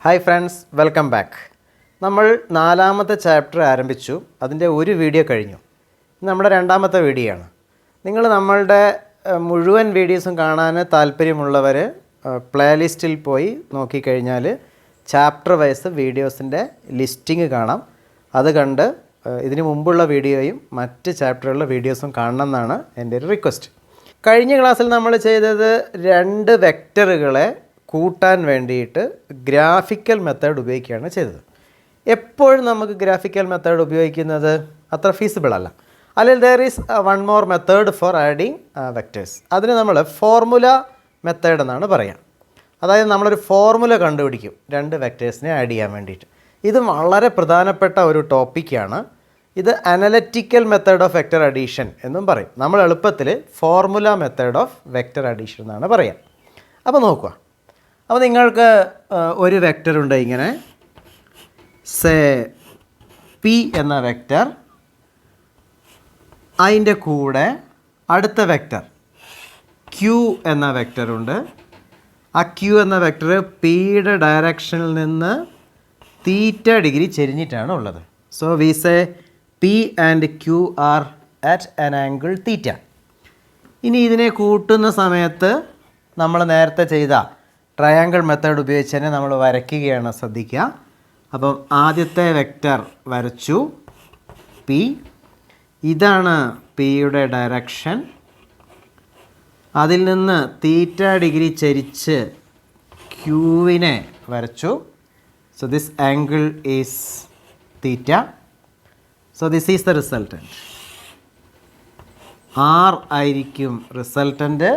Hi friends, welcome back. നമ്മൾ 4ാമത്തെ chapter ആരംഭിച്ചു. അതിൻ്റെ ഒരു വീഡിയോ കഴിഞ്ഞു. നമ്മുടെ 2ാമത്തെ വീഡിയോ ആണ്. നിങ്ങൾ നമ്മളുടെ മുഴുവൻ വീഡിയോസും കാണാൻ താല്പര്യമുള്ളവർ പ്ലേലിസ്റ്റിൽ പോയി നോക്കിക്കഴിഞ്ഞാൽ ചാപ്റ്റർ വൈസ് വീഡിയോസിൻ്റെ ലിസ്റ്റിംഗ് കാണാം. അത് കണ്ട് ഇതിന് മുമ്പുള്ള വീഡിയോയും മറ്റ് ചാപ്റ്ററുള്ള വീഡിയോസും കാണണം എന്നാണ് എൻ്റെ ഒരു റിക്വസ്റ്റ്. കഴിഞ്ഞ ക്ലാസ്സിൽ നമ്മൾ ചെയ്തത് 2 വെക്റ്ററുകളെ കൂട്ടാൻ വേണ്ടിയിട്ട് ഗ്രാഫിക്കൽ മെത്തേഡ് ഉപയോഗിക്കുകയാണ് ചെയ്തത്. എപ്പോഴും നമുക്ക് ഗ്രാഫിക്കൽ മെത്തേഡ് ഉപയോഗിക്കുന്നത് അത്ര ഫീസിബിൾ അല്ല. അല്ലെങ്കിൽ there is one more method for adding vectors. അതിന് നമ്മൾ ഫോർമുല മെത്തേഡ് എന്നാണ് പറയുക. അതായത് നമ്മളൊരു ഫോർമുല കണ്ടുപിടിക്കും 2 വെക്റ്റേഴ്സിനെ ആഡ് ചെയ്യാൻ വേണ്ടിയിട്ട്. ഇത് വളരെ പ്രധാനപ്പെട്ട ഒരു ടോപ്പിക്കാണ്. ഇത് analytical method of vector addition എന്നും പറയും. നമ്മൾ എളുപ്പത്തിൽ formula method of vector addition എന്നാണ് പറയുക. അപ്പോൾ നോക്കുക. അപ്പോൾ നിങ്ങൾക്ക് ഒരു വെക്റ്ററുണ്ട് ഇങ്ങനെ, സേ പി എന്ന വെക്റ്റർ, അതിൻ്റെ കൂടെ അടുത്ത വെക്റ്റർ ക്യൂ എന്ന വെക്റ്ററുണ്ട്. ആ ക്യൂ എന്ന വെക്റ്റർ പിയുടെ ഡയറക്ഷനിൽ നിന്ന് θ° ചെരിഞ്ഞിട്ടാണ് ഉള്ളത്. So we say P and Q are at an angle θ. ഇനി ഇതിനെ കൂട്ടുന്ന സമയത്ത് നമ്മൾ നേരത്തെ ചെയ്ത ട്രയാങ്കിൾ മെത്തേഡ് ഉപയോഗിച്ച് തന്നെ നമ്മൾ വരയ്ക്കുകയാണ്, ശ്രദ്ധിക്കുക. അപ്പം ആദ്യത്തെ വെക്റ്റർ വരച്ചു പി. ഇതാണ് പിയുടെ ഡയറക്ഷൻ. അതിൽ നിന്ന് θ° ചരിച്ച് ക്യൂവിനെ വരച്ചു. So this angle is θ. So this is the resultant. R ആയിരിക്കും resultant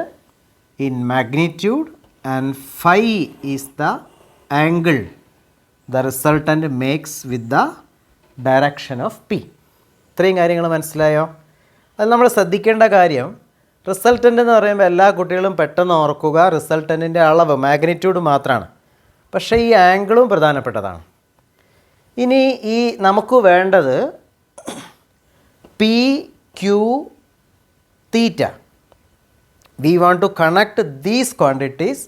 in magnitude and phi is the angle the resultant makes with the direction of P. ഇത്രയും കാര്യങ്ങൾ മനസ്സിലായോ? അത് നമ്മൾ ശ്രദ്ധിക്കേണ്ട കാര്യം, റിസൾട്ടൻ്റ് എന്ന് പറയുമ്പോൾ എല്ലാ കുട്ടികളും പെട്ടെന്ന് ഓർക്കുക റിസൾട്ടൻറ്റിൻ്റെ അളവ് മാഗ്നിറ്റ്യൂഡ് മാത്രമാണ്. പക്ഷേ ഈ ആംഗിളും പ്രധാനപ്പെട്ടതാണ്. ഇനി ഈ നമുക്ക് വേണ്ടത് P Q θ. We want to connect these quantities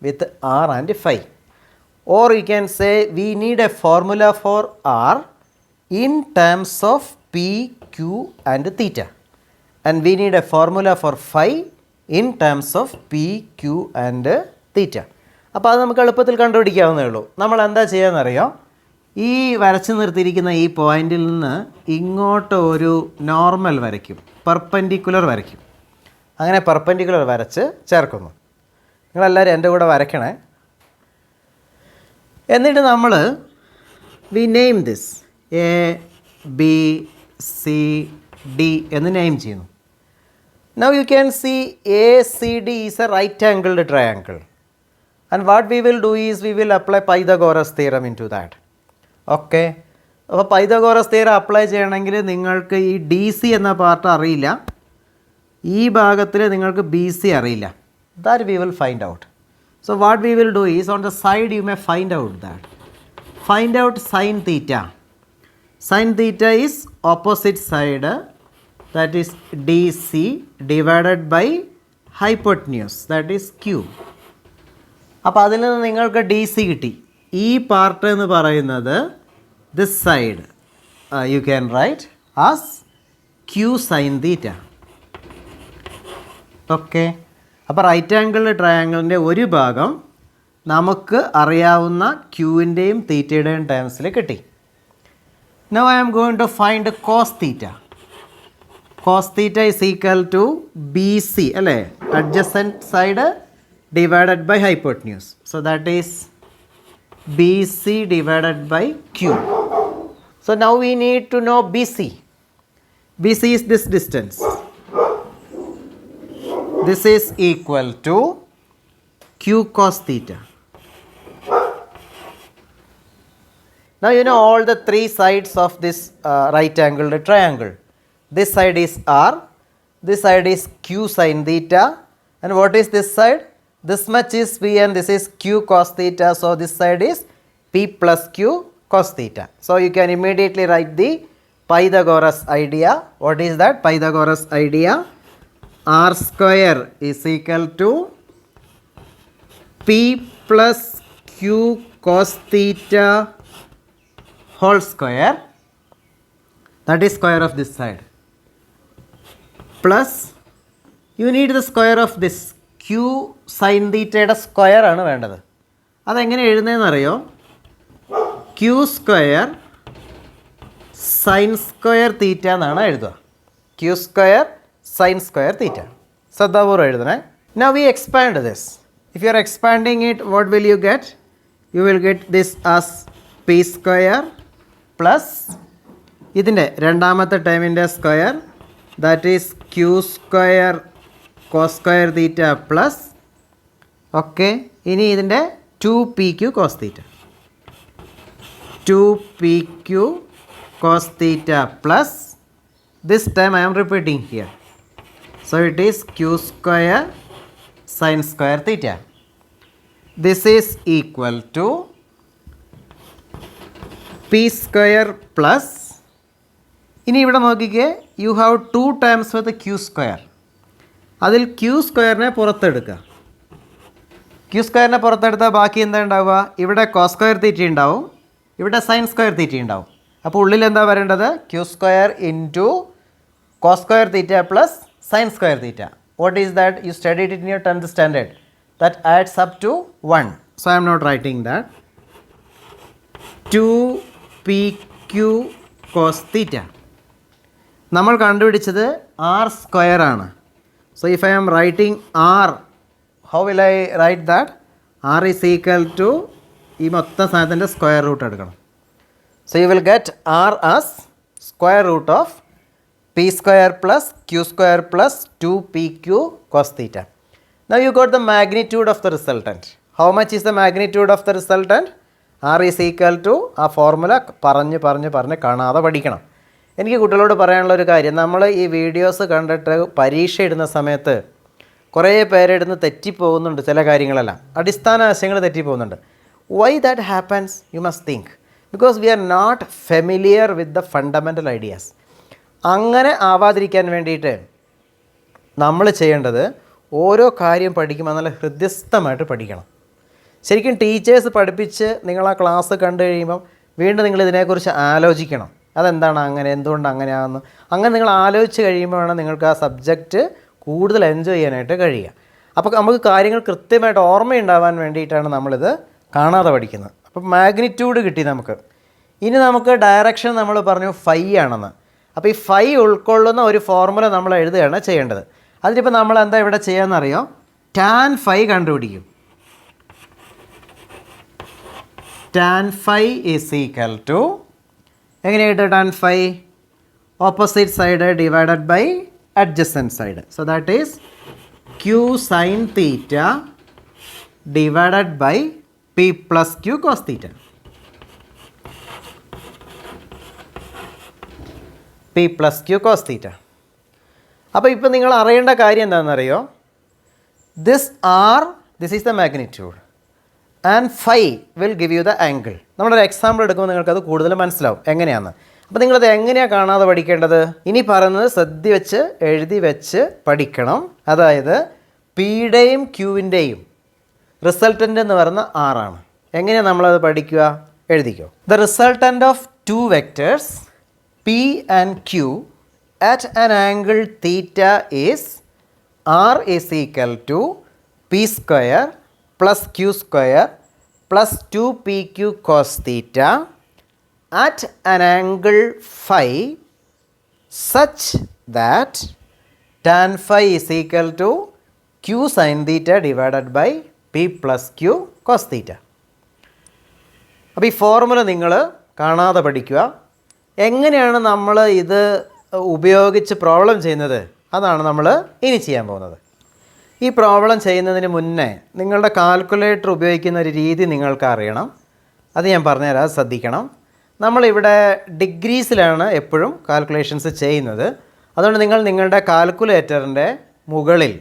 with r and phi, or you can say we need a formula for r in terms of p, q and θ, and we need a formula for phi in terms of p, q and θ. അപ്പോൾ അത് നമുക്ക് എളുപ്പത്തിൽ കണ്ടുപിടിക്കാവുന്നേ ഉള്ളൂ. നമ്മൾ എന്താ ചെയ്യാമെന്നറിയോ? ഈ വരച്ച് നിർത്തിയിരിക്കുന്ന ഈ പോയിന്റിൽ നിന്ന് ഇങ്ങോട്ട് ഒരു നോർമൽ വരയ്ക്കും, പെർപെൻഡിക്കുലർ വരയ്ക്കും. അങ്ങനെ പെർപെൻഡിക്കുലർ വരച്ച് ചേർക്കുന്നു. നിങ്ങളെല്ലാവരും എൻ്റെ കൂടെ വരയ്ക്കണേ. എന്നിട്ട് നമ്മൾ we name this A B C D എന്ന് നെയിം ചെയ്യുന്നു. Now you can see A C D is a right angled triangle, and what we will do is we will apply Pythagoras theorem into that. Okay, അപ്പോൾ Pythagoras theorem apply ചെയ്യണമെങ്കിൽ നിങ്ങൾക്ക് ഈ D C എന്ന part അറിയില്ല, ഈ ഭാഗത്തിൽ നിങ്ങൾക്ക് B C അറിയില്ല. That we will find out. So what we will do is on the side you may find out that. Find out sine θ. Sine θ is opposite side, that is D C divided by hypotenuse, that is Q. അപ്പോൾ അതിൽ നിന്ന് നിങ്ങൾക്ക് D C കിട്ടി. ഈ part എന്ന് പറയുന്നത് this side you can write as Q sine θ. Okay, അപ്പോൾ right angle ട്രയാങ്കിളിൻ്റെ ഒരു ഭാഗം നമുക്ക് അറിയാവുന്ന ക്യൂവിൻ്റെയും തീറ്റയുടെയും ടേംസിൽ കിട്ടി. Now I am going to find cos θ. Cos θ is equal to B C അല്ലേ, adjacent side divided by hypotenuse. So that is B C divided by Q. So now we need to know B C. B C is this distance. This is equal to q cos θ. Now you know all the 3 sides of this right angled triangle. This side is r, this side is q sin θ, and what is this side? This much is p and this is q cos θ. So this side is p plus q cos θ. So you can immediately write the Pythagoras idea. What is that Pythagoras idea? R square is equal to P plus Q cos theta whole square, that is square of this side, plus you need the square of this q sin theta square ആണ് വേണ്ടത്. അതെങ്ങനെ എഴുതുന്നതെന്ന് അറിയോ? Q square sine square theta എന്നാണ് എഴുതുക. Q square sine square theta. ശ്രദ്ധാപൂർവ്വം എഴുതണേ. Now we expand this. If you are expanding it, what will you get? You will get this as p square plus ഇതിൻ്റെ രണ്ടാമത്തെ ടേമിൻ്റെ square, that is Q square cos square theta plus, okay, ഇനി ഇതിൻ്റെ 2pq cos theta, 2pq cos theta plus this time I am repeating here, so it is q square sin square theta. This is equal to p square plus, ഇനി ഇവിടെ നോക്കിക്കേ, you have 2 times with q square. അതിൽ q സ്ക്വയറിനെ പുറത്തെടുക്കുക. q സ്ക്വയറിനെ പുറത്തെടുത്താൽ ബാക്കി എന്താ ഉണ്ടാവുക? ഇവിടെ cos square theta ഉണ്ടാവും, ഇവിടെ സൈൻ സ്ക്വയർ തീറ്റ ഉണ്ടാവും. അപ്പോൾ ഉള്ളിൽ എന്താ വരേണ്ടത്? Q square into cos square theta plus sine square theta. What is that? You studied it in your 10th standard. That adds up to 1. So I'm not writing that. 2pq cos theta നമ്മൾ കണ്ടുപിടിച്ചത് R square ആണ്. So if I am writing R, how will I write that? R is equal to ഈ മൊത്തം സാധനത്തിൻ്റെ square root എടുക്കണം. So you will get r as square root of p square plus q square plus 2pq cos theta. Now you got the magnitude of the resultant. How much is the magnitude of the resultant? R is equal to ആ formula പറഞ്ഞ് കാണാതെ പഠിക്കണം. എനിക്ക് കുട്ടികളോട് പറയാനുള്ള ഒരു കാര്യം, നമ്മൾ ഈ വീഡിയോസ് കണ്ടിട്ട് പരീക്ഷ ഇടുന്ന സമയത്ത് കുറേ പേരെടുന്ന് തെറ്റിപ്പോകുന്നുണ്ട്. ചില കാര്യങ്ങളെല്ലാം അടിസ്ഥാന ആശയങ്ങൾ തെറ്റിപ്പോകുന്നുണ്ട്. Why that happens? You must think. Because we are not familiar with the fundamental ideas. അങ്ങനെ ആവാതിരിക്കാൻ വേണ്ടിയിട്ട് നമ്മൾ ചെയ്യേണ്ടത്, ഓരോ കാര്യം പഠിക്കുമ്പോൾ നല്ല ഹൃദ്യസ്ഥമായിട്ട് പഠിക്കണം. ശരിക്കും ടീച്ചേഴ്സ് പഠിപ്പിച്ച് നിങ്ങൾ ആ ക്ലാസ് കണ്ടു കഴിയുമ്പം വീണ്ടും നിങ്ങൾ ഇതിനെക്കുറിച്ച് ആലോചിക്കണം. അതെന്താണ് അങ്ങനെ, എന്തുകൊണ്ട് അങ്ങനെയാണെന്ന്. അങ്ങനെ നിങ്ങൾ ആലോചിച്ച് കഴിയുമ്പോഴാണ് നിങ്ങൾക്ക് ആ സബ്ജക്റ്റ് കൂടുതൽ എൻജോയ് ചെയ്യാനായിട്ട് കഴിയുക. അപ്പോൾ നമുക്ക് കാര്യങ്ങൾ കൃത്യമായിട്ട് ഓർമ്മയുണ്ടാവാൻ വേണ്ടിയിട്ടാണ് നമ്മളിത് കാണാതെ പഠിക്കുന്നത്. അപ്പോൾ മാഗ്നിറ്റ്യൂഡ് കിട്ടി നമുക്ക്. ഇനി നമുക്ക് ഡയറക്ഷൻ നമ്മൾ പറഞ്ഞു ഫൈ ആണെന്ന്. അപ്പോൾ ഈ ഫൈ ഉൾക്കൊള്ളുന്ന ഒരു ഫോർമുല നമ്മൾ എഴുതുകയാണ് ചെയ്യേണ്ടത്. അതിനിപ്പോൾ നമ്മൾ എന്താ ഇവിടെ ചെയ്യാമെന്നറിയോ? ടാൻ ഫൈ കണ്ടുപിടിക്കും. Tan phi is equal to, എങ്ങനെയായിട്ട് tan phi? Opposite side divided by adjacent side. So that is Q sine theta divided by p plus q cos theta. p plus q cos theta. അപ്പോൾ ഇപ്പോൾ നിങ്ങൾ അറിയേണ്ട കാര്യം എന്താണെന്നറിയോ? This is the magnitude and phi will give you the angle. നമ്മളൊരു example എടുക്കുമ്പോൾ നിങ്ങൾക്കത് കൂടുതൽ മനസ്സിലാവും എങ്ങനെയാണെന്ന്. അപ്പോൾ നിങ്ങളത് എങ്ങനെയാണ് കാണാതെ പഠിക്കേണ്ടത്? ഇനി പറയുന്നത് ശ്രദ്ധ വെച്ച് എഴുതി വെച്ച് പഠിക്കണം. അതായത് പിയുടെയും ക്യൂവിൻ്റെയും റിസൾട്ടൻ്റ് എന്ന് പറയുന്ന ആറാണ്. എങ്ങനെയാണ് നമ്മളത് പഠിക്കുക? എഴുതിക്കോ. The resultant of 2 vectors P and Q at an angle theta is R is equal to P square plus Q square plus 2PQ cos theta at an angle phi such that tan phi is equal to Q sin theta divided by P plus Q cos theta. അപ്പോൾ ഈ formula നിങ്ങൾ കാണാതെ പഠിക്കുക. എങ്ങനെയാണ് നമ്മൾ ഇത് ഉപയോഗിച്ച് problem ചെയ്യുന്നത്? അതാണ് നമ്മൾ ഇനി ചെയ്യാൻ പോകുന്നത്. ഈ പ്രോബ്ലം ചെയ്യുന്നതിന് മുന്നേ നിങ്ങളുടെ കാൽക്കുലേറ്റർ ഉപയോഗിക്കുന്ന ഒരു രീതി നിങ്ങൾക്ക് അറിയണം. അത് ഞാൻ പറഞ്ഞുതരാം, ശ്രദ്ധിക്കണം. നമ്മളിവിടെ ഡിഗ്രീസിലാണ് എപ്പോഴും കാൽക്കുലേഷൻസ് ചെയ്യുന്നത്. അതുകൊണ്ട് നിങ്ങൾ നിങ്ങളുടെ കാൽക്കുലേറ്ററിൻ്റെ മുകളിൽ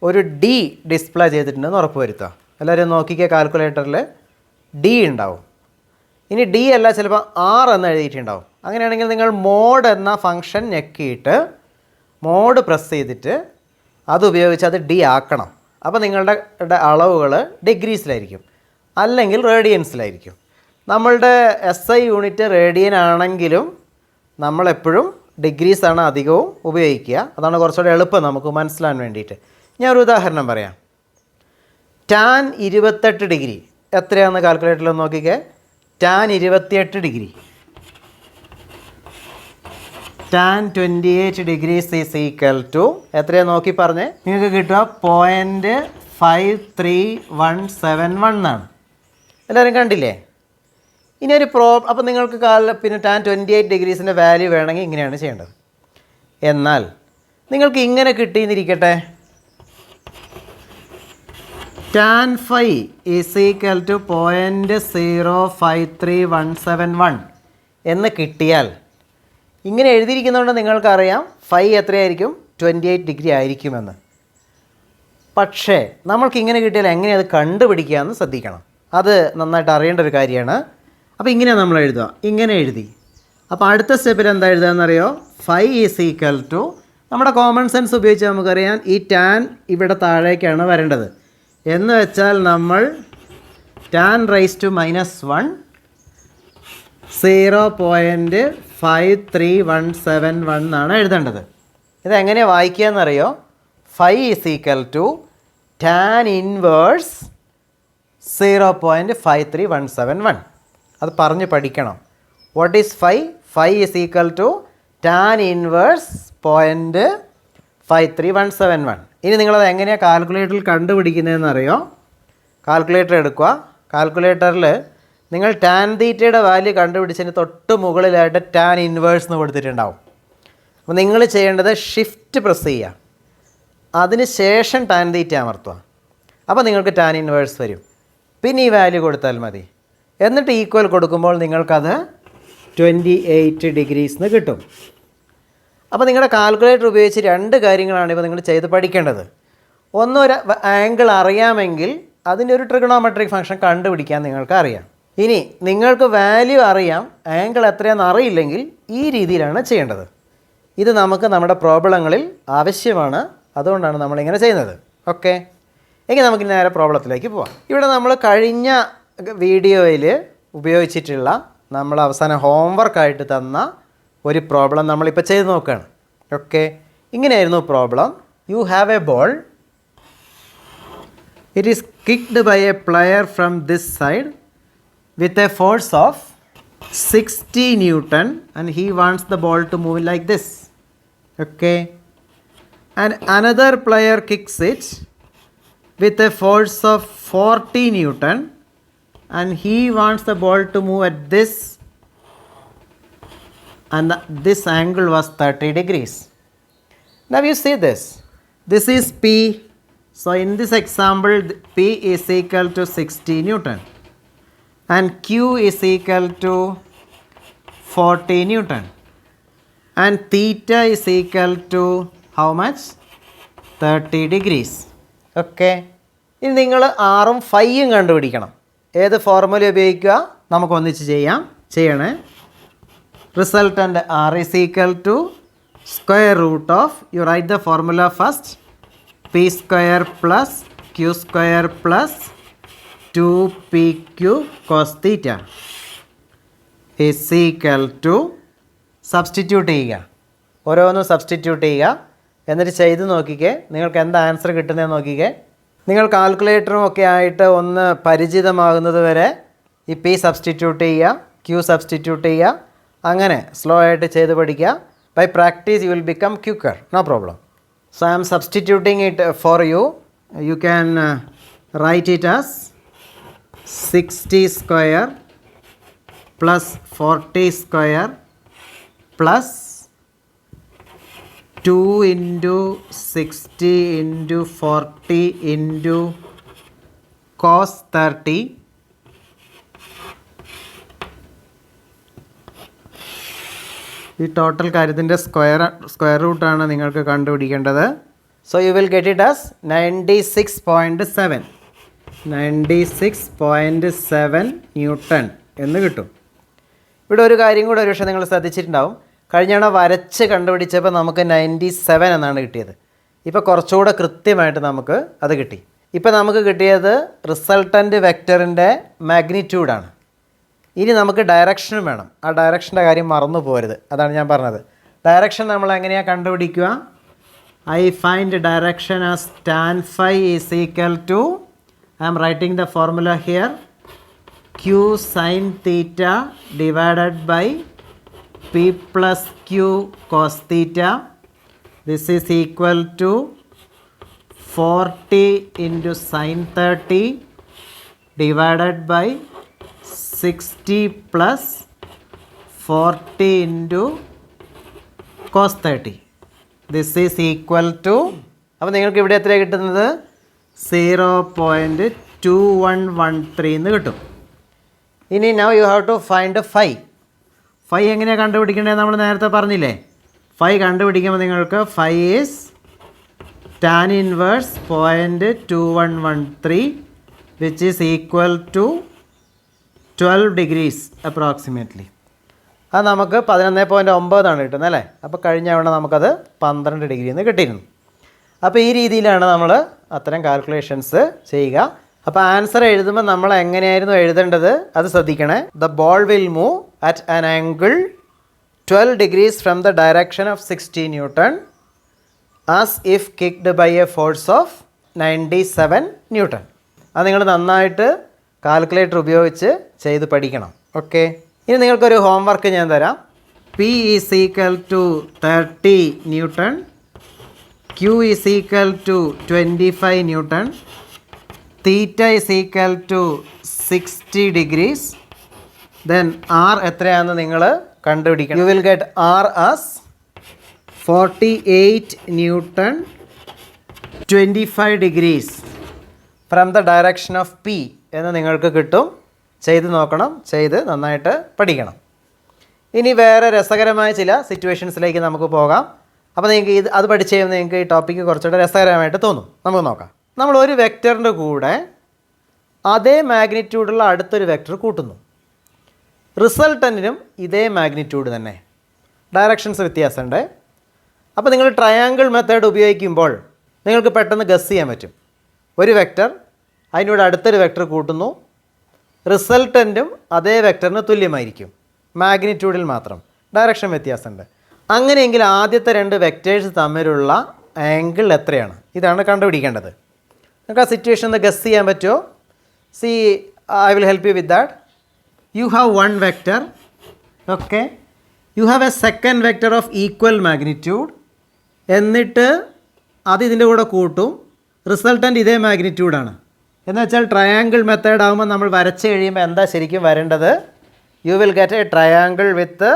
ഒരു ഡി ഡിസ്പ്ലേ ചെയ്തിട്ടുണ്ടെന്ന് ഉറപ്പ് വരുത്തുക. എല്ലാവരും നോക്കിക്കുക, കാൽക്കുലേറ്ററിൽ ഡി ഉണ്ടാവും. ഇനി ഡി അല്ല, ചിലപ്പോൾ ആർ എന്ന് എഴുതിയിട്ടുണ്ടാവും. അങ്ങനെയാണെങ്കിൽ നിങ്ങൾ മോഡ് എന്ന ഫംഗ്ഷൻ ഞെക്കിയിട്ട് മോഡ് പ്രസ് ചെയ്തിട്ട് അതുപയോഗിച്ച് അത് ഡി ആക്കണം. അപ്പോൾ നിങ്ങളുടെ അളവുകൾ ഡിഗ്രീസിലായിരിക്കും. അല്ലെങ്കിൽ റേഡിയൻസിലായിരിക്കും. നമ്മളുടെ SI യൂണിറ്റ് റേഡിയൻ ആണെങ്കിലും നമ്മളെപ്പോഴും ഡിഗ്രീസാണ് അധികവും ഉപയോഗിക്കുക. അതാണ് കുറച്ചുകൂടെ എളുപ്പം നമുക്ക് മനസ്സിലാൻ വേണ്ടിയിട്ട്. ഞാൻ ഒരു ഉദാഹരണം പറയാം. ടാൻ 28 ഡിഗ്രി എത്രയാണെന്ന് കാൽക്കുലേറ്ററിൽ നോക്കിക്കേ. Tan 28 degree, tan 28 degrees is equal to എത്രയാണ് നോക്കി പറഞ്ഞേ. നിങ്ങൾക്ക് കിട്ടുക 0.5371 എന്നാണ്. എല്ലാവരും കണ്ടില്ലേ? ഇനി ഒരു അപ്പോൾ നിങ്ങൾക്ക് പിന്നെ ടാൻ 28 ഡിഗ്രീസിൻ്റെ വാല്യൂ വേണമെങ്കിൽ ഇങ്ങനെയാണ് ചെയ്യേണ്ടത്. എന്നാൽ നിങ്ങൾക്ക് ഇങ്ങനെ കിട്ടിയെന്നിരിക്കട്ടെ, ടാൻ 5 ഈസ് ഈക്വൽ ടു 0.05371 എന്ന് കിട്ടിയാൽ ഇങ്ങനെ എഴുതിയിരിക്കുന്നതുകൊണ്ട് നിങ്ങൾക്കറിയാം 5 എത്രയായിരിക്കും, 28 ഡിഗ്രി ആയിരിക്കുമെന്ന്. പക്ഷേ നമ്മൾക്കിങ്ങനെ കിട്ടിയാൽ എങ്ങനെ അത് കണ്ടുപിടിക്കുകയെന്ന് ശ്രദ്ധിക്കണം. അത് നന്നായിട്ട് അറിയേണ്ട ഒരു കാര്യമാണ്. അപ്പോൾ ഇങ്ങനെയാണ് നമ്മൾ എഴുതുക. ഇങ്ങനെ എഴുതി. അപ്പോൾ അടുത്ത സ്റ്റെപ്പിൽ എന്താ എഴുതുകയെന്നറിയോ? 5 ഈസ് ഈക്വൽ ടു നമ്മുടെ കോമൺ സെൻസ് ഉപയോഗിച്ച് നമുക്കറിയാം ഈ ടാൻ ഇവിടെ താഴേക്കാണ് വരേണ്ടത്. എന്ന് വെച്ചാൽ നമ്മൾ ടാൻ റൈസ് ടു -1 0.53171 എന്നാണ് എഴുതേണ്ടത്. ഇതെങ്ങനെയാണ് വായിക്കുക എന്നറിയോ? 5 is equal to tan inverse 0.53171. അത് പറഞ്ഞ് പഠിക്കണം. What is 5? 5 is equal to tan inverse 0.53171. ഇനി നിങ്ങളത് എങ്ങനെയാണ് കാൽക്കുലേറ്ററിൽ കണ്ടുപിടിക്കുന്നതെന്ന് അറിയോ? കാൽക്കുലേറ്റർ എടുക്കുക. കാൽക്കുലേറ്ററിൽ നിങ്ങൾ ടാൻ തീറ്റയുടെ വാല്യൂ കണ്ടുപിടിച്ചതിന് തൊട്ട് മുകളിലായിട്ട് ടാൻ ഇൻവേഴ്സ് എന്ന് കൊടുത്തിട്ടുണ്ടാവും. അപ്പോൾ നിങ്ങൾ ചെയ്യേണ്ടത് ഷിഫ്റ്റ് പ്രസ് ചെയ്യുക, അതിന് ശേഷം ടാൻ തീറ്റ അമർത്തുക. അപ്പോൾ നിങ്ങൾക്ക് ടാൻ ഇൻവേഴ്സ് വരും. പിന്നെ ഈ വാല്യൂ കൊടുത്താൽ മതി. എന്നിട്ട് ഈക്വൽ കൊടുക്കുമ്പോൾ നിങ്ങൾക്കത് 28 ഡിഗ്രീസ് എന്ന് കിട്ടും. അപ്പോൾ നിങ്ങളുടെ കാൽക്കുലേറ്റർ ഉപയോഗിച്ച് 2 കാര്യങ്ങളാണ് ഇപ്പോൾ നിങ്ങൾ ചെയ്ത് പഠിക്കേണ്ടത്. ഒന്ന്, ഒരു ആംഗിൾ അറിയാമെങ്കിൽ അതിൻ്റെ ഒരു ട്രിഗണോമെട്രിക് ഫംഗ്ഷൻ കണ്ടുപിടിക്കാൻ നിങ്ങൾക്ക് അറിയാം. ഇനി നിങ്ങൾക്ക് വാല്യൂ അറിയാം, ആംഗിൾ എത്രയാണെന്ന് അറിയില്ലെങ്കിൽ ഈ രീതിയിലാണ് ചെയ്യേണ്ടത്. ഇത് നമുക്ക് നമ്മുടെ പ്രോബ്ലങ്ങളിൽ ആവശ്യമാണ്. അതുകൊണ്ടാണ് നമ്മളിങ്ങനെ ചെയ്യുന്നത്. ഓക്കെ, എങ്കിൽ നമുക്ക് നേരെ പ്രോബ്ലത്തിലേക്ക് പോവാം. ഇവിടെ നമ്മൾ കഴിഞ്ഞ വീഡിയോയിൽ ഉപയോഗിച്ചിട്ടുള്ള നമ്മൾ അവസാനം ഹോംവർക്കായിട്ട് തന്ന ഒരു പ്രോബ്ലം നമ്മളിപ്പോൾ ചെയ്ത് നോക്കുകയാണ്. ഓക്കെ, ഇങ്ങനെയായിരുന്നു problem. You have a ball. It is kicked by a player from this side with a force of 60 Newton and he wants the ball to move like this. Okay, and another player kicks it with a force of 40 Newton and he wants the ball to move at this, and this angle was 30 degrees. Now you see this is P. So in this example P is equal to 60 Newton and Q is equal to 40 Newton and theta is equal to how much? 30 degrees. Okay, ഇനി നിങ്ങൾ ആറും ഫൈയും കണ്ടുപിടിക്കണം. ഏത് formula ഉപയോഗിക്കുക? നമുക്ക് ഒന്നിച്ച് ചെയ്യണേ. Resultant R is equal to square root of, you write the formula first, P square plus Q square plus 2PQ cos theta is equal to, substitute ചെയ്യുക. ഓരോന്നും സബ്സ്റ്റിറ്റ്യൂട്ട് ചെയ്യുക. എന്നിട്ട് ചെയ്ത് നോക്കിക്കേ നിങ്ങൾക്ക് എന്താ ആൻസർ കിട്ടുന്നതെന്ന് നോക്കിക്കേ. നിങ്ങൾ കാൽക്കുലേറ്ററും ഒക്കെ ആയിട്ട് ഒന്ന് പരിചിതമാകുന്നത് വരെ ഈ P സബ്സ്റ്റിറ്റ്യൂട്ട് ചെയ്യുക, Q സബ്സ്റ്റിറ്റ്യൂട്ട് ചെയ്യുക, അങ്ങനെ സ്ലോ ആയിട്ട് ചെയ്ത് പഠിക്കുക. By practice you will become quicker, no problem. So I am substituting it for you. You can write it as 60 square plus 40 square plus 2 into 60 into 40 into cos 30 ഈ total കാര്യത്തിൻ്റെ square റൂട്ടാണ് നിങ്ങൾക്ക് കണ്ടുപിടിക്കേണ്ടത്. So you will get it as 96.7 newton എന്ന് കിട്ടും. ഇവിടെ ഒരു കാര്യം കൂടെ ഒരു പക്ഷേ നിങ്ങൾ ശ്രദ്ധിച്ചിട്ടുണ്ടാവും. കഴിഞ്ഞ തവണ വരച്ച് കണ്ടുപിടിച്ചപ്പോൾ നമുക്ക് 97 എന്നാണ് കിട്ടിയത്. ഇപ്പോൾ കുറച്ചുകൂടെ കൃത്യമായിട്ട് നമുക്ക് അത് കിട്ടി. ഇപ്പോൾ നമുക്ക് കിട്ടിയത് റിസൾട്ടൻ്റ് വെക്ടറിൻ്റെ മാഗ്നിറ്റ്യൂഡാണ്. ഇനി നമുക്ക് ഡയറക്ഷനും വേണം. ആ ഡയറക്ഷൻ്റെ കാര്യം മറന്നു പോരുത്. അതാണ് ഞാൻ പറഞ്ഞത്. ഡയറക്ഷൻ നമ്മൾ എങ്ങനെയാണ് കണ്ടുപിടിക്കുക? I find direction as tan phi is equal to, I am writing the formula here, q sin theta divided by p plus q cos theta. This is equal to 40 into sin 30 divided by 60 plus 40 into cos 30. This is equal to, അപ്പോൾ നിങ്ങൾക്ക് ഇവിടെ എത്രയാണ് കിട്ടുന്നത്? 0.2113 എന്ന് കിട്ടും. ഇനി now you have to find phi. phi എങ്ങനെയാണ് കണ്ടുപിടിക്കേണ്ടത്? നമ്മൾ നേരത്തെ പറഞ്ഞില്ലേ. phi കണ്ടുപിടിക്കുമ്പോൾ നിങ്ങൾക്ക് phi is tan inverse 0.2113 which is equal to 12 degrees approximately. അത് നമുക്ക് 11.9 കിട്ടുന്നത് അല്ലേ? അപ്പോൾ കഴിഞ്ഞ തവണ നമുക്കത് 12 ഡിഗ്രി എന്ന് കിട്ടിയിരുന്നു. അപ്പോൾ ഈ രീതിയിലാണ് നമ്മൾ അത്തരം കാൽക്കുലേഷൻസ് ചെയ്യുക. അപ്പോൾ ആൻസർ എഴുതുമ്പോൾ നമ്മൾ എങ്ങനെയായിരുന്നു എഴുതേണ്ടത് അത് ശ്രദ്ധിക്കണേ. The ball will move at an angle 12 degrees from the direction of 60 Newton as if kicked by a force of 97 Newton. അത് നിങ്ങൾ നന്നായിട്ട് കാൽക്കുലേറ്റർ ഉപയോഗിച്ച് ചെയ്ത് പഠിക്കണം. ഓക്കെ, ഇനി നിങ്ങൾക്കൊരു ഹോംവർക്ക് ഞാൻ തരാം. P is equal to 30 Newton, Q is equal to 25 Newton, theta is equal to 60 degrees. Then R എത്രയാണെന്ന് നിങ്ങൾ കണ്ടുപിടിക്കണം. You will get R as 48 Newton 25 degrees from the direction of P എന്ന് നിങ്ങൾക്ക് കിട്ടും. ചെയ്ത് നോക്കണം, ചെയ്ത് നന്നായിട്ട് പഠിക്കണം. ഇനി വേറെ രസകരമായ ചില സിറ്റുവേഷൻസിലേക്ക് നമുക്ക് പോകാം. അപ്പോൾ നിങ്ങൾക്ക് അത് പഠിച്ച് കഴിയുമ്പോൾ നിങ്ങൾക്ക് ഈ ടോപ്പിക്ക് കുറച്ചുകൂടെ രസകരമായിട്ട് തോന്നും. നമുക്ക് നോക്കാം. നമ്മൾ ഒരു വെക്റ്ററിൻ്റെ കൂടെ അതേ മാഗ്നിറ്റ്യൂഡുള്ള അടുത്തൊരു വെക്റ്റർ കൂട്ടുന്നു. റിസൾട്ടൻറ്റിനും ഇതേ മാഗ്നിറ്റ്യൂഡ് തന്നെ, ഡയറക്ഷൻസ് വ്യത്യാസമുണ്ട്. അപ്പോൾ നിങ്ങൾ ട്രയാങ്കിൾ മെത്തേഡ് ഉപയോഗിക്കുമ്പോൾ നിങ്ങൾക്ക് പെട്ടെന്ന് ഗസ് ചെയ്യാൻ പറ്റും. ഒരു വെക്റ്റർ അതിനോട് അടുത്തൊരു വെക്റ്റർ കൂട്ടുന്നു, റിസൾട്ടൻറ്റും അതേ വെക്റ്ററിന് തുല്യമായിരിക്കും, മാഗ്നിറ്റ്യൂഡിൽ മാത്രം ഡയറക്ഷൻ വ്യത്യാസമുണ്ട്. അങ്ങനെയെങ്കിൽ ആദ്യത്തെ രണ്ട് വെക്റ്റേഴ്സ് തമ്മിലുള്ള ആംഗിൾ എത്രയാണ്? ഇതാണ് കണ്ടുപിടിക്കേണ്ടത്. നിങ്ങൾക്ക് ആ സിറ്റുവേഷൻ ഒന്ന് ഗസ് ചെയ്യാൻ പറ്റുമോ? C, I will help you with that. You have one vector, okay, U have A second vector of equal magnitude. എന്നിട്ട് അത് ഇതിൻ്റെ കൂടെ കൂട്ടും, റിസൾട്ടൻ്റ് ഇതേ മാഗ്നിറ്റ്യൂഡാണ്. എന്ന് വെച്ചാൽ ട്രയാങ്കിൾ മെത്തേഡ് ആകുമ്പോൾ നമ്മൾ വരച്ച് കഴിയുമ്പോൾ എന്താ ശരിക്കും വരേണ്ടത്? U will get A triangle with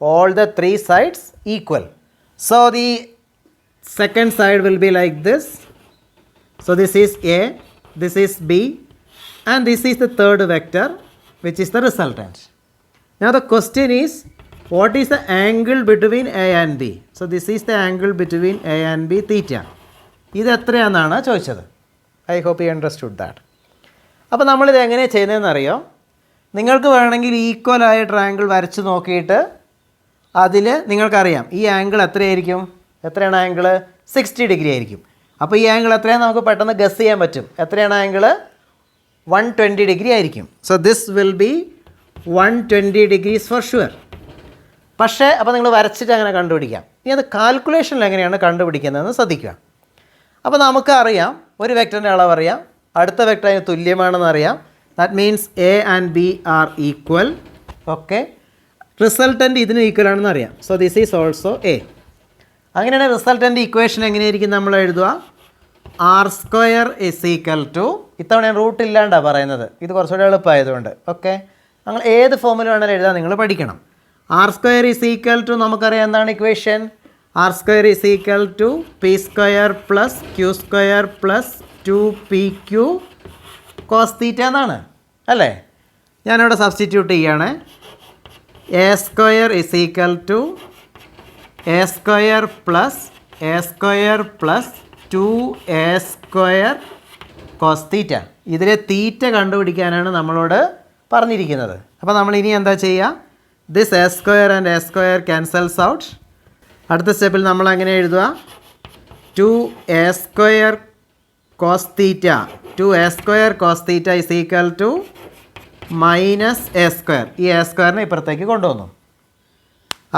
all the three sides equal. So the second side will be like this. So this is A, this is B, and this is the third vector, which is the resultant. Now the question is, what is the angle between A and B? So this is the angle between A and B, theta. ഇത് എത്രയാണെന്നാണ് ചോദിച്ചത്. I hope you understood that. അപ്പോൾ നമ്മളിത് എങ്ങനെയാണ് ചെയ്യുന്നതെന്ന് അറിയോ? നിങ്ങൾക്ക് വേണമെങ്കിൽ ഈക്വലായ triangle വരച്ച് നോക്കിയിട്ട് അതിൽ നിങ്ങൾക്കറിയാം ഈ ആംഗിൾ എത്രയായിരിക്കും. എത്രയാണ് ആംഗിൾ? 60 ഡിഗ്രി ആയിരിക്കും. അപ്പോൾ ഈ ആംഗിൾ എത്രയാണ് നമുക്ക് പെട്ടെന്ന് ഗസ് ചെയ്യാൻ പറ്റും. എത്രയാണ് ആംഗിൾ? 120 ഡിഗ്രി ആയിരിക്കും. So this will be 120 degrees for sure. പക്ഷേ അപ്പോൾ നിങ്ങൾ വരച്ചിട്ട് അങ്ങനെ കണ്ടുപിടിക്കാം. ഇനി അത് കാൽക്കുലേഷനിൽ എങ്ങനെയാണ് കണ്ടുപിടിക്കുന്നതെന്ന് ശ്രദ്ധിക്കുക. അപ്പോൾ നമുക്ക് അറിയാം ഒരു വെക്ടറിൻ്റെ അളവ് അറിയാം, അടുത്ത വെക്ടർ അതിന് തുല്യമാണെന്ന് അറിയാം. That means A and B are equal. Okay, resultant ഇതിന് ഈക്വൽ ആണെന്ന് അറിയാം. So this is also A. അങ്ങനെയാണ് റിസൾട്ടൻ്റ് ഇക്വേഷൻ എങ്ങനെയായിരിക്കും നമ്മൾ എഴുതുക? R square is equal to, ഇത്തവണ ഞാൻ റൂട്ട് ഇല്ലാണ്ടാണ് പറയുന്നത്, ഇത് കുറച്ചുകൂടെ എളുപ്പമായതുകൊണ്ട്. ഓക്കെ, നമ്മൾ ഏത് ഫോമിൽ വേണമെങ്കിലും എഴുതാൻ നിങ്ങൾ പഠിക്കണം. R square is equal to നമുക്കറിയാം എന്താണ് equation? R square is equal to P square plus Q square plus 2pq cos theta എന്നാണ് അല്ലേ? ഞാനിവിടെ സബ്സ്റ്റിറ്റ്യൂട്ട് ചെയ്യുകയാണ്. A square is equal to A square plus 2a square cos theta. ഇതിലെ theta കണ്ടുപിടിക്കാനാണ് നമ്മളോട് പറഞ്ഞിരിക്കുന്നത്. അപ്പോൾ നമ്മൾ ഇനി എന്താ ചെയ്യുക? This A square and A square cancels out. അടുത്ത സ്റ്റെപ്പിൽ നമ്മൾ എങ്ങനെ എഴുതുക? 2a square cos theta to A square cos theta is equal to minus A square. ഈ എ സ്ക്വയറിനെ ഇപ്പുറത്തേക്ക് കൊണ്ടുവന്നു.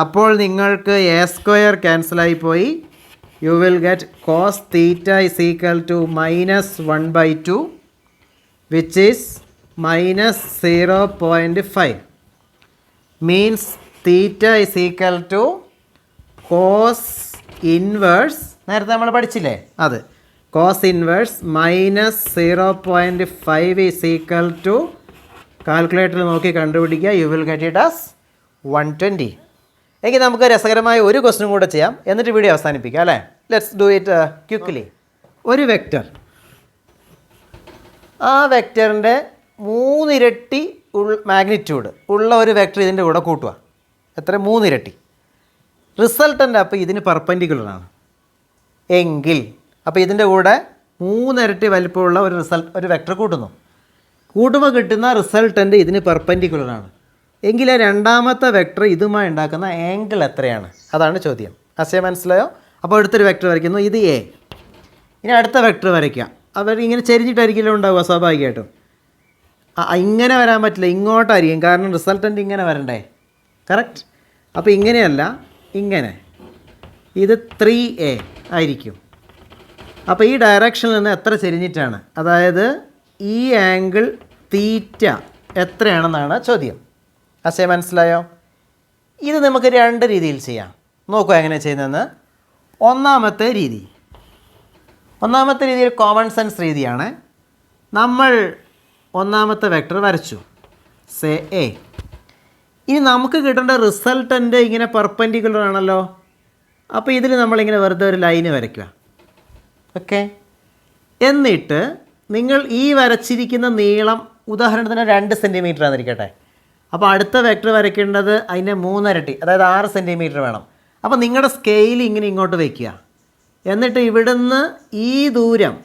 അപ്പോൾ നിങ്ങൾക്ക് എ സ്ക്വയർ ക്യാൻസലായി പോയി. You will get cos theta is equal to minus 1/2 which is minus 0.5 means theta is equal to cos inverse, നേരത്തെ നമ്മൾ പഠിച്ചില്ലേ അത്, cos inverse minus 0.5 is equal to, കാൽക്കുലേറ്ററിൽ നോക്കി കണ്ടുപിടിക്കുക, U will get it as 120. എങ്കിൽ നമുക്ക് രസകരമായ ഒരു ക്വസ്റ്റ്യൻ കൂടെ ചെയ്യാം, എന്നിട്ട് വീഡിയോ അവസാനിപ്പിക്കാം അല്ലേ. Let's do it quickly. ഒരു വെക്റ്റർ, ആ വെക്റ്ററിൻ്റെ 3 ഇരട്ടി മാഗ്നിറ്റ്യൂഡ് ഉള്ള ഒരു വെക്റ്റർ ഇതിൻ്റെ കൂടെ കൂട്ടുക. എത്ര? 3 ഇരട്ടി. റിസൾട്ടൻ്റ് അപ്പോൾ ഇതിന് പെർപെൻഡിക്കുലറാണ് എങ്കിൽ, അപ്പോൾ ഇതിൻ്റെ കൂടെ 3 ഇരട്ടി വലിപ്പമുള്ള ഒരു വെക്റ്റർ കൂട്ടുന്നു. കൂട്ടുമ്പോൾ കിട്ടുന്ന റിസൾട്ടൻ്റ് ഇതിന് പെർപെൻഡിക്കുലറാണ് എങ്കിൽ രണ്ടാമത്തെ വെക്റ്റർ ഇതുമായി ഉണ്ടാക്കുന്ന ആംഗിൾ എത്രയാണ്? അതാണ് ചോദ്യം. ആശയം മനസ്സിലായോ? അപ്പോൾ അടുത്തൊരു വെക്റ്റർ വരയ്ക്കുന്നു, ഇത് എ. ഇനി അടുത്ത വെക്റ്റർ വരയ്ക്കുക. അവർ ഇങ്ങനെ ചെരിഞ്ഞിട്ടായിരിക്കില്ല ഉണ്ടാവുക സ്വാഭാവികമായിട്ടും. ഇങ്ങനെ വരാൻ പറ്റില്ല, ഇങ്ങോട്ടായിരിക്കും, കാരണം റിസൾട്ടൻ്റ് ഇങ്ങനെ വരണ്ടേ. കറക്റ്റ്. അപ്പോൾ ഇങ്ങനെയല്ല, ഇങ്ങനെ, ഇത് 3a ആയിരിക്കും. അപ്പോൾ ഈ ഡയറക്ഷനിൽ നിന്ന് എത്ര ചെരിഞ്ഞിട്ടാണ്, അതായത് ഈ ആംഗിൾ തീറ്റ എത്രയാണെന്നാണ് ചോദ്യം. ആശയം മനസ്സിലായോ? ഇത് നമുക്ക് 2 രീതിയിൽ ചെയ്യാം. നോക്കുക എങ്ങനെ ചെയ്യുന്നതെന്ന്. ഒന്നാമത്തെ രീതിയിൽ കോമൺ സെൻസ് രീതിയാണ്. നമ്മൾ ഒന്നാമത്തെ വെക്റ്റർ വരച്ചു, സേ എ. ഇനി നമുക്ക് കിട്ടേണ്ട റിസൾട്ടൻ്റ് ഇങ്ങനെ പെർപെൻഡിക്കുലർ ആണല്ലോ. അപ്പോൾ ഇതിൽ നമ്മളിങ്ങനെ വെറുതെ ഒരു ലൈന് വരയ്ക്കുക. ഓക്കെ. എന്നിട്ട് നിങ്ങൾ ഈ വരച്ചിരിക്കുന്ന നീളം ഉദാഹരണത്തിന് 2 സെൻറ്റിമീറ്റർ ആണെന്നിരിക്കട്ടെ. അപ്പോൾ അടുത്ത വെക്റ്റർ വരയ്ക്കേണ്ടത് അതിൻ്റെ 3 ഇരട്ടി, അതായത് 6 സെൻറ്റിമീറ്റർ വേണം. അപ്പോൾ നിങ്ങളുടെ സ്കെയിൽ ഇങ്ങനെ ഇങ്ങോട്ട് വയ്ക്കുക. എന്നിട്ട് ഇവിടുന്ന് ഈ ദൂരം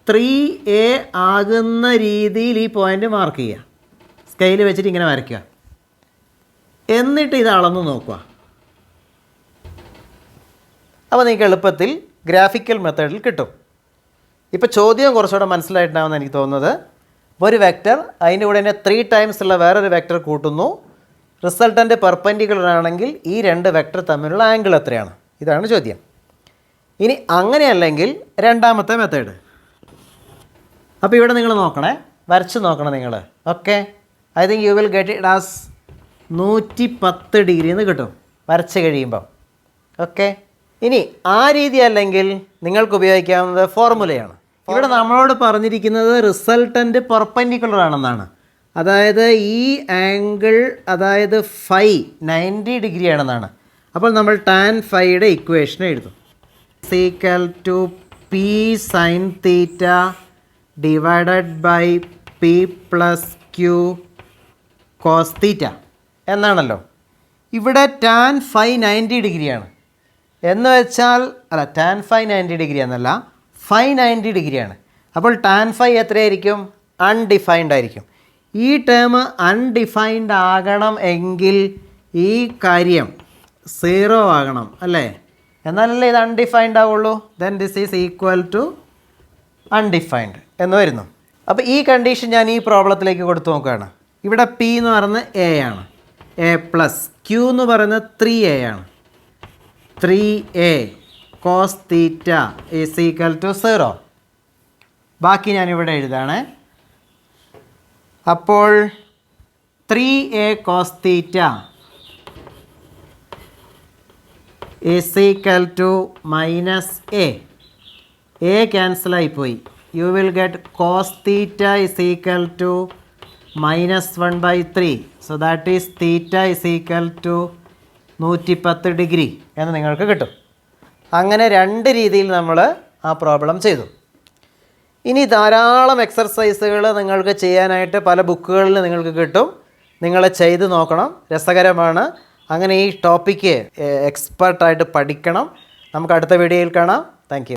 3a ആകുന്ന രീതിയിൽ ഈ പോയിൻ്റ് മാർക്ക് ചെയ്യുക. സ്കെയിൽ വെച്ചിട്ട് ഇങ്ങനെ വരയ്ക്കുക. എന്നിട്ട് ഇത് അളന്ന് നോക്കുക. അപ്പോൾ നിങ്ങൾക്ക് എളുപ്പത്തിൽ ഗ്രാഫിക്കൽ മെത്തേഡിൽ കിട്ടും. ഇപ്പോൾ ചോദ്യം കുറച്ചുകൂടെ മനസ്സിലായിട്ടുണ്ടാവുമെന്ന് എനിക്ക് തോന്നുന്നത്. ഒരു വെക്റ്റർ, അതിൻ്റെ കൂടെ തന്നെ 3 ടൈംസ് ഉള്ള വേറൊരു വെക്റ്റർ കൂട്ടുന്നു. റിസൾട്ടൻ്റ് പെർപെൻഡിക്കുലർ ആണെങ്കിൽ ഈ 2 വെക്റ്റർ തമ്മിലുള്ള ആംഗിൾ എത്രയാണ്? ഇതാണ് ചോദ്യം. ഇനി അങ്ങനെയല്ലെങ്കിൽ രണ്ടാമത്തെ മെത്തേഡ്. അപ്പോൾ ഇവിടെ നിങ്ങൾ നോക്കണേ, വരച്ച് നോക്കണം നിങ്ങൾ. Okay. I think you will get it as 110 degree എന്ന് കിട്ടും വരച്ച് കഴിയുമ്പം. ഓക്കെ. ഇനി ആ രീതി അല്ലെങ്കിൽ നിങ്ങൾക്ക് ഉപയോഗിക്കാവുന്നത് ഫോർമുലയാണ്. ഇവിടെ നമ്മളോട് പറഞ്ഞിരിക്കുന്നത് റിസൾട്ടൻ്റ് പെർപെൻഡിക്കുലർ ആണെന്നാണ്. അതായത് ഈ ആംഗിൾ, അതായത് ഫൈ 90 ഡിഗ്രി ആണെന്നാണ്. അപ്പോൾ നമ്മൾ ടാൻ ഫൈയുടെ ഇക്വേഷൻ എഴുതും. Equal to P sine theta divided by P plus Q cos theta എന്നാണല്ലോ. ഇവിടെ ടാൻ ഫൈ 90 ഡിഗ്രിയാണ് എന്ന് വെച്ചാൽ, അല്ല, ടാൻ ഫൈ 90 ഡിഗ്രി എന്നല്ല, ഫൈ 90 ഡിഗ്രിയാണ്. അപ്പോൾ ടാൻ ഫൈ എത്രയായിരിക്കും? അൺഡിഫൈൻഡ് ആയിരിക്കും. ഈ ടേം അൺഡിഫൈൻഡ് ആകണം എങ്കിൽ ഈ കാര്യം 0 ആകണം അല്ലേ? എന്നാലല്ലേ ഇത് അൺഡിഫൈൻഡ് ആവുള്ളൂ. Then this is equal to undefined എന്ന് വരുന്നു. അപ്പോൾ ഈ കണ്ടീഷൻ ഞാൻ ഈ പ്രോബ്ലത്തിലേക്ക് കൊടുത്തു നോക്കുകയാണ്. ഇവിടെ പി എന്ന് പറയുന്നത് എ ആണ്, എ പ്ലസ് ക്യൂ എന്ന് പറയുന്നത് 3a ആണ്. 3a cos theta is equal to 0. ബാക്കി ഞാനിവിടെ എഴുതാണ്. അപ്പോൾ 3a cos theta is equal to minus A. A ക്യാൻസലായിപ്പോയി. You will get cos theta is equal to minus 1/3. So that is theta is equal to 110 degree എന്ന് നിങ്ങൾക്ക് കിട്ടും. അങ്ങനെ 2 രീതിയിൽ നമ്മൾ ആ പ്രോബ്ലം ചെയ്തു. ഇനി ധാരാളം എക്സർസൈസുകൾ നിങ്ങൾക്ക് ചെയ്യാനായിട്ട് പല ബുക്കുകളിൽ നിങ്ങൾക്ക് കിട്ടും. നിങ്ങൾ ചെയ്ത് നോക്കണം, രസകരമാണ്. അങ്ങനെ ഈ ടോപ്പിക്ക് എക്സ്പെർട്ടായിട്ട് പഠിക്കണം. നമുക്ക് അടുത്ത വീഡിയോയിൽ കാണാം. Thank you.